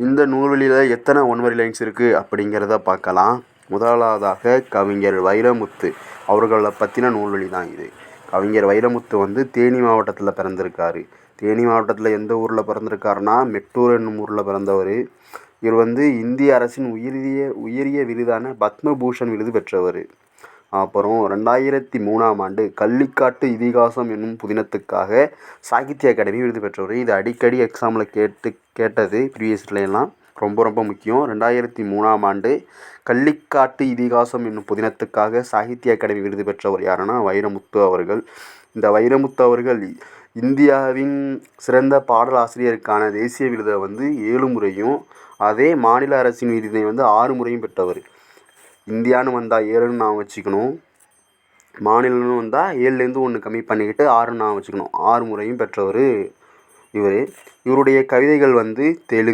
இந்த நூல்வழியில் எத்தனை ஒன்வரி லைன்ஸ் இருக்குது அப்படிங்கிறத பார்க்கலாம். முதலாவதாக கவிஞர் வைரமுத்து அவர்களை பற்றின நூல்வழி தான் இது. கவிஞர் வைரமுத்து வந்து தேனி மாவட்டத்தில் பிறந்திருக்காரு. தேனி மாவட்டத்தில் எந்த ஊரில் பிறந்திருக்காருன்னா மெட்டூர் என்னும் ஊரில் பிறந்தவர். இவர் வந்து இந்திய அரசின் உயரிய விருதான பத்மபூஷன் விருது பெற்றவர். அப்புறம் 2003ஆம் ஆண்டு கள்ளிக்காட்டு இதிகாசம் என்னும் புதினத்துக்காக சாகித்ய அகாடமி விருது பெற்றவர். இது அடிக்கடி எக்ஸாமில் கேட்டது ப்ரீவியஸ்லாம் ரொம்ப முக்கியம். 2003ஆம் ஆண்டு கள்ளிக்காட்டு இதிகாசம் என்னும் புதினத்துக்காக சாகித்ய அகாடமி விருது பெற்றவர் யாருன்னா வைரமுத்து அவர்கள். இந்த வைரமுத்து அவர்கள் இந்தியாவின் சிறந்த பாடல் ஆசிரியருக்கான தேசிய விருதை வந்து 7 முறையும், அதே மாநில அரசின் விருதை வந்து 6 முறையும் பெற்றவர். இந்தியான்னு வந்தால் 7ன்னு நான் வச்சுக்கணும், மாநிலம்னு வந்தால் 7லேருந்து 1 கம்மி பண்ணிக்கிட்டு 6ன்னு நான் வச்சுக்கணும். 6 முறையும் பெற்றவர் இவர். இவருடைய கவிதைகள் வந்து தெலுங்கு,